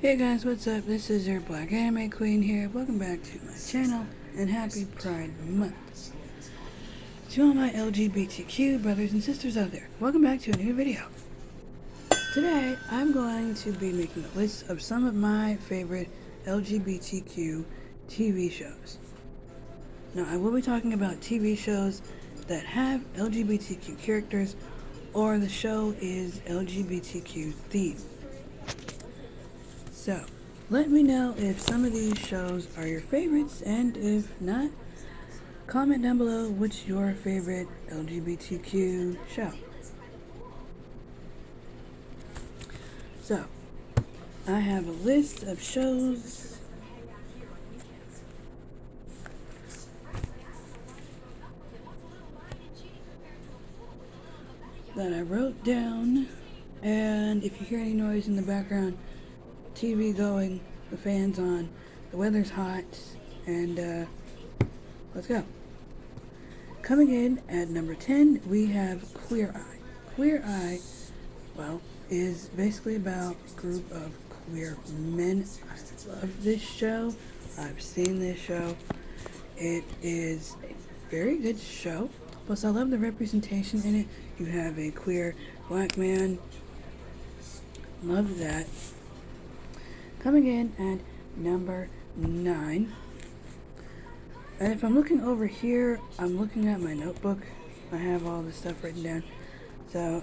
Hey guys, what's up? This is your Black Anime Queen here. Welcome back to my channel and happy Pride Month. To all my LGBTQ brothers and sisters out there, welcome back to a new video. Today, I'm going to be making a list of some of my favorite LGBTQ TV shows. Now, I will be talking about TV shows that have LGBTQ characters or the show is LGBTQ themed. So, let me know if some of these shows are your favorites, and if not, comment down below what's your favorite LGBTQ show. So, I have a list of shows that I wrote down, and if you hear any noise in the background, TV going, the fan's on, the weather's hot, and let's go. Coming in at number 10, we have Queer Eye. Queer Eye, well, is basically about a group of queer men. I love this show. I've seen this show. It is a very good show. Plus, I love the representation in it. You have a queer black man. Love that. Coming in at number 9. And if I'm looking over here, I'm looking at my notebook. I have all this stuff written down. So,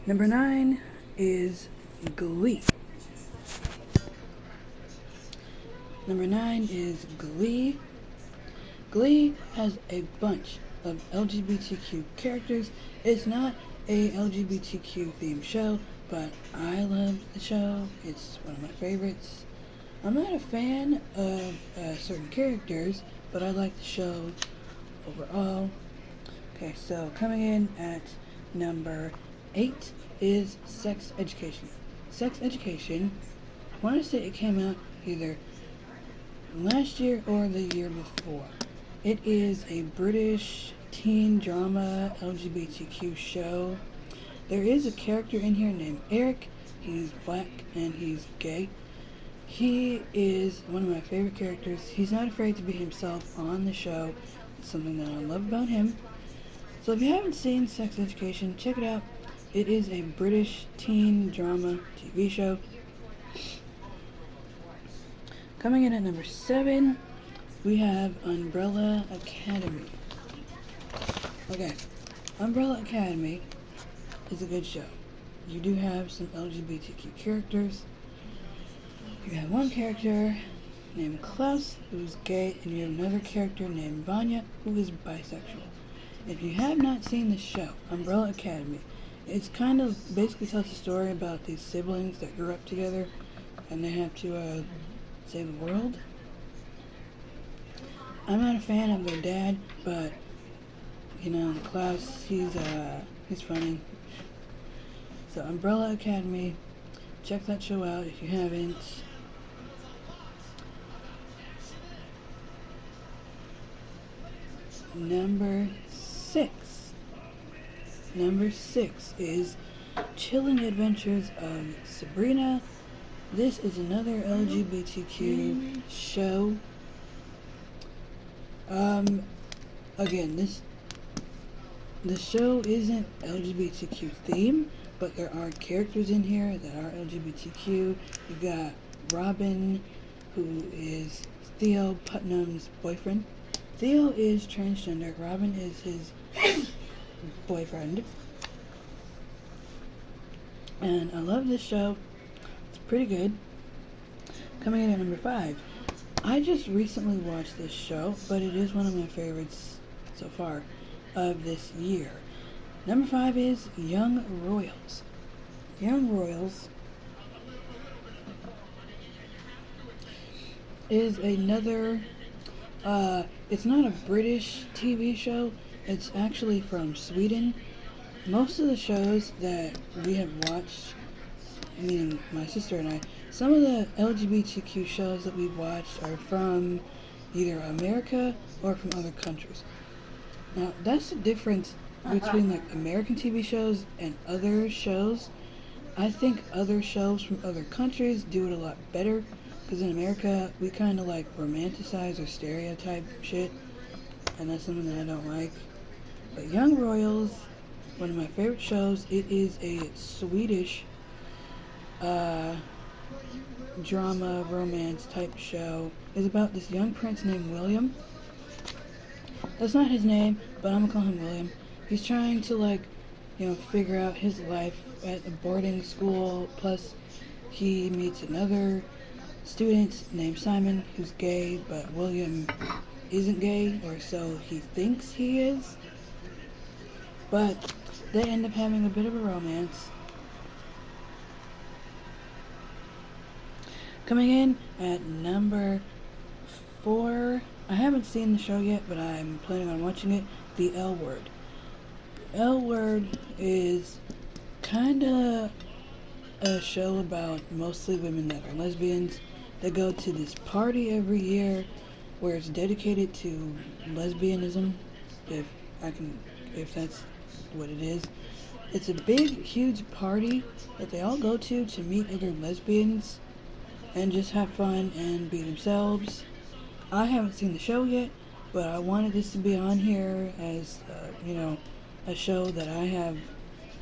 number 9 is Glee. Number 9 is Glee. Glee has a bunch of LGBTQ characters. It's not a LGBTQ themed show, but I love the show. It's one of my favorites. I'm not a fan of certain characters, but I like the show overall. Okay, so coming in at number 8 is Sex Education. Sex Education, I want to say it came out either last year or the year before. It is a British teen drama LGBTQ show. There is a character in here named Eric. He's black and he's gay. He is one of my favorite characters. He's not afraid to be himself on the show. It's something that I love about him. So if you haven't seen Sex Education, check it out. It is a British teen drama TV show. Coming in at number 7, we have Umbrella Academy. Okay, Umbrella Academy is a good show. You do have some LGBTQ characters. You have one character named Klaus, who's gay, and you have another character named Vanya, who is bisexual. If you have not seen the show, Umbrella Academy, it's kind of basically tells a story about these siblings that grew up together, and they have to save the world. I'm not a fan of their dad, but you know, Klaus, he's funny. So Umbrella Academy, check that show out if you haven't. Number 6. Number 6 is Chilling Adventures of Sabrina. This is another LGBTQ show. Again, the show isn't LGBTQ themed, but there are characters in here that are LGBTQ. You got Robin, who is Theo Putnam's boyfriend. Theo is transgender. Robin is his boyfriend. And I love this show. It's pretty good. Coming in at number 5. I just recently watched this show, but it is one of my favorites so far of this year. Number 5 is Young Royals. Young Royals is another, it's not a British TV show, it's actually from Sweden. Most of the shows that we have watched, meaning my sister and I, some of the LGBTQ shows that we've watched are from either America or from other countries. Now, that's the difference between like American TV shows and other shows. I think other shows from other countries do it a lot better, because in America we kind of like romanticize or stereotype shit, and that's something that I don't like. But Young Royals, one of my favorite shows. It is a Swedish uh, drama romance type show. It's about this young prince named William. That's not his name, but I'm gonna call him William. He's trying to figure out his life at a boarding school. Plus, he meets another student named Simon who's gay, but William isn't gay, or so he thinks he is. But they end up having a bit of a romance. Coming in at number 4, I haven't seen the show yet, but I'm planning on watching it, The L Word. L Word is kind of a show about mostly women that are lesbians. They go to this party every year where it's dedicated to lesbianism, if that's what it is. It's a big, huge party that they all go to meet other lesbians and just have fun and be themselves. I haven't seen the show yet, but I wanted this to be on here as, a show that I have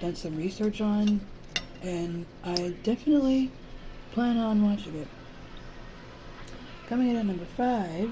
done some research on, and I definitely plan on watching it. Coming in at number 5,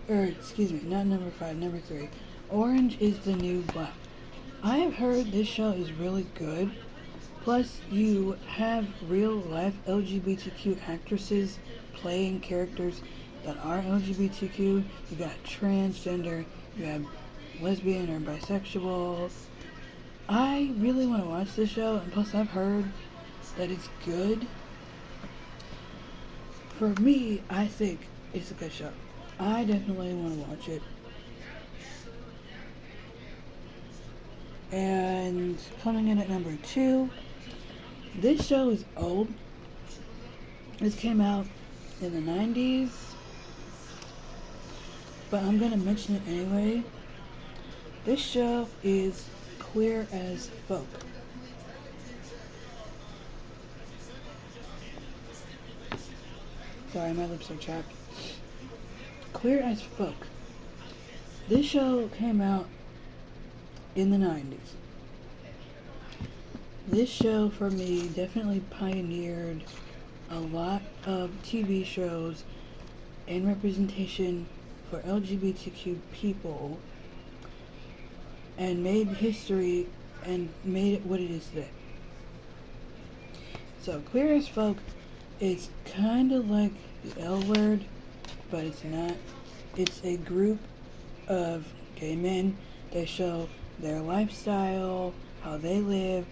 not number 5, number 3. Orange is the New Black. I have heard this show is really good. Plus, you have real life LGBTQ actresses playing characters that are LGBTQ. You got transgender, you have lesbian or bisexual. I really want to watch this show, and plus I've heard that it's good. For me, I think it's a good show. I definitely want to watch it. And coming in at number 2, this show is old. This came out in the 90s, but I'm gonna mention it anyway. This show is Queer as Folk. Sorry, my lips are chapped. Queer as Folk. This show came out in the 90s. This show for me definitely pioneered a lot of TV shows and representation for LGBTQ people, and made history and made it what it is today. So Queer as Folk is kind of like the L Word, but it's not. It's a group of gay men. They show their lifestyle, how they live,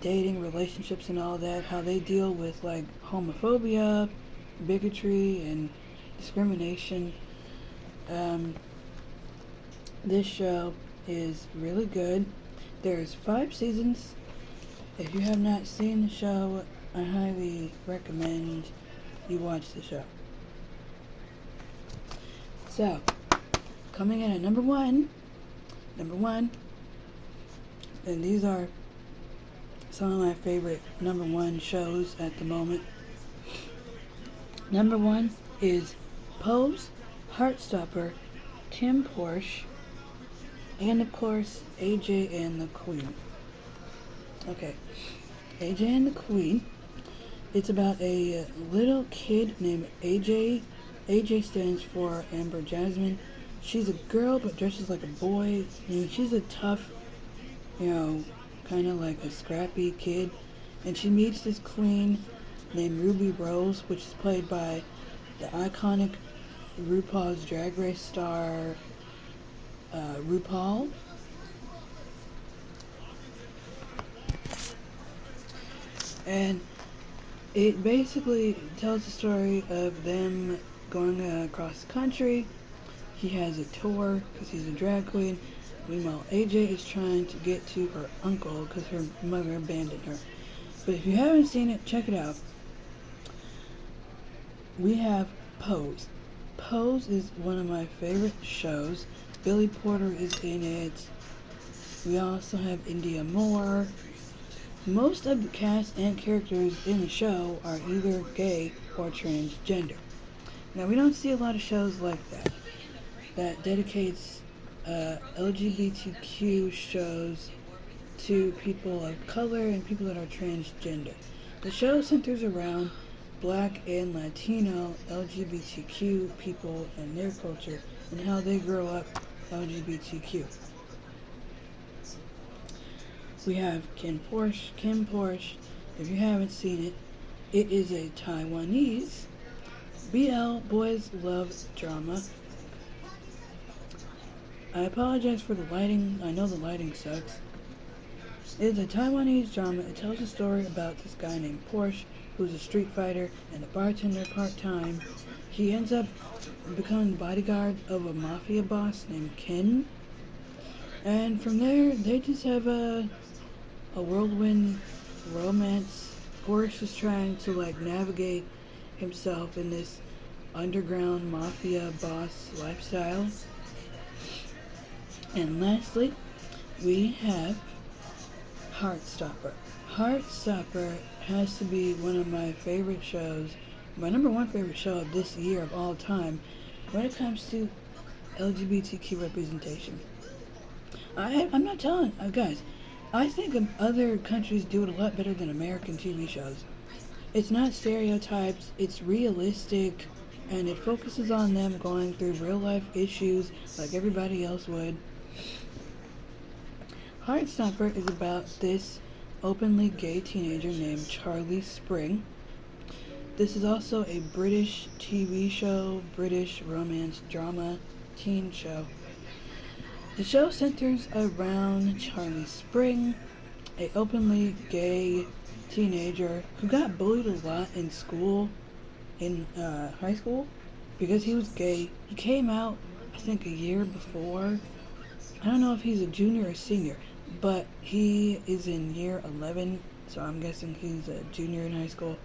dating, relationships and all that, how they deal with homophobia, bigotry, and discrimination. This show is really good. There's 5 seasons. If you have not seen the show, I highly recommend you watch the show. So, coming in at number one, and these are some of my favorite number 1 shows at the moment. Number 1 is Pose, Heartstopper, Kinnporsche, and of course AJ and the Queen. Okay, AJ and the Queen. It's about a little kid named AJ. AJ stands for Amber Jasmine. She's a girl but dresses like a boy. She's a tough, kind of like a scrappy kid. And she meets this queen named Ruby Rose, which is played by the iconic RuPaul's Drag Race star, RuPaul. And it basically tells the story of them going across the country. He has a tour because he's a drag queen. Meanwhile, AJ is trying to get to her uncle because her mother abandoned her. But if you haven't seen it, check it out. We have Pose. Pose is one of my favorite shows. Billy Porter is in it. We also have India Moore. Most of the cast and characters in the show are either gay or transgender. Now, we don't see a lot of shows like that dedicates LGBTQ shows to people of color and people that are transgender. The show centers around Black and Latino LGBTQ people and their culture and how they grow up LGBTQ. We have Kinnporsche. Kinnporsche, if you haven't seen it, it is a Taiwanese BL boys love drama. I apologize for the lighting. I know the lighting sucks. It is a Taiwanese drama. It tells a story about this guy named Porsche, who's a street fighter and a bartender part-time. He ends up becoming the bodyguard of a mafia boss named Ken. And from there, they just have a whirlwind romance. Porsche is trying to navigate himself in this underground mafia boss lifestyle. And lastly, we have Heartstopper. Heartstopper has to be one of my favorite shows, my number one favorite show of this year of all time when it comes to LGBTQ representation. I'm not telling, guys, I think other countries do it a lot better than American TV shows. It's not stereotypes, it's realistic, and it focuses on them going through real life issues like everybody else would. Heartstopper is about this openly gay teenager named Charlie Spring. This is also a British TV show, British romance drama teen show. The show centers around Charlie Spring, a openly gay teenager who got bullied a lot in school, in high school, because he was gay. He came out, I think, a year before. I don't know if he's a junior or senior, but he is in year 11, so I'm guessing he's a junior in high school.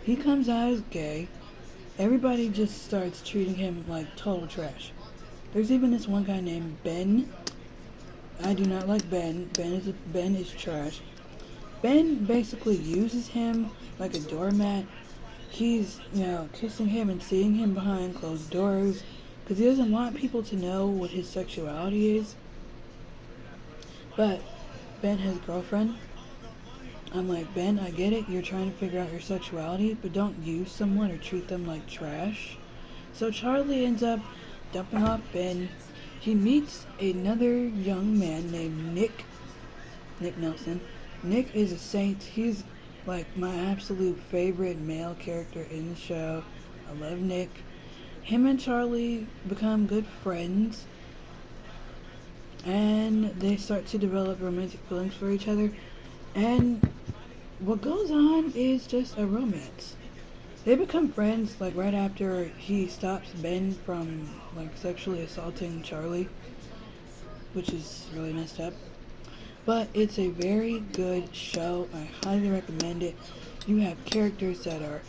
He comes out as gay. Everybody just starts treating him like total trash. There's even this one guy named Ben. I do not like Ben. Ben is trash. Ben basically uses him like a doormat. He's, kissing him and seeing him behind closed doors because he doesn't want people to know what his sexuality is. But Ben has a girlfriend. I'm like, Ben, I get it. You're trying to figure out your sexuality, but don't use someone or treat them like trash. So Charlie ends up dumping off Ben. He meets another young man named Nick Nelson. Nick is a saint. He's like my absolute favorite male character in the show. I love Nick. Him and Charlie become good friends, and they start to develop romantic feelings for each other. And what goes on is just a romance. They become friends right after he stops Ben from sexually assaulting Charlie, which is really messed up. But it's a very good show. I highly recommend it. You have characters that are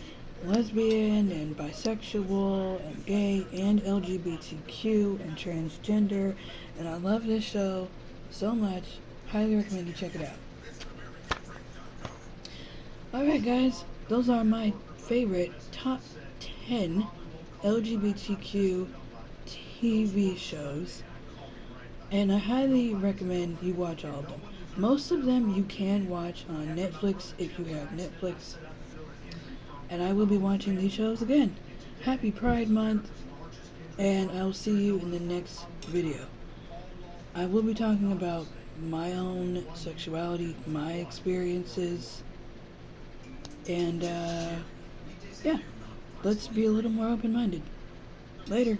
lesbian and bisexual and gay and LGBTQ and transgender, and I love this show so much. Highly recommend you check it out. Alright guys, those are my favorite top 10 LGBTQ TV shows, and I highly recommend you watch all of them. Most of them you can watch on Netflix if you have Netflix, and I will be watching these shows again. Happy Pride Month, and I'll see you in the next video. I will be talking about my own sexuality, my experiences, and yeah, let's be a little more open-minded. Later.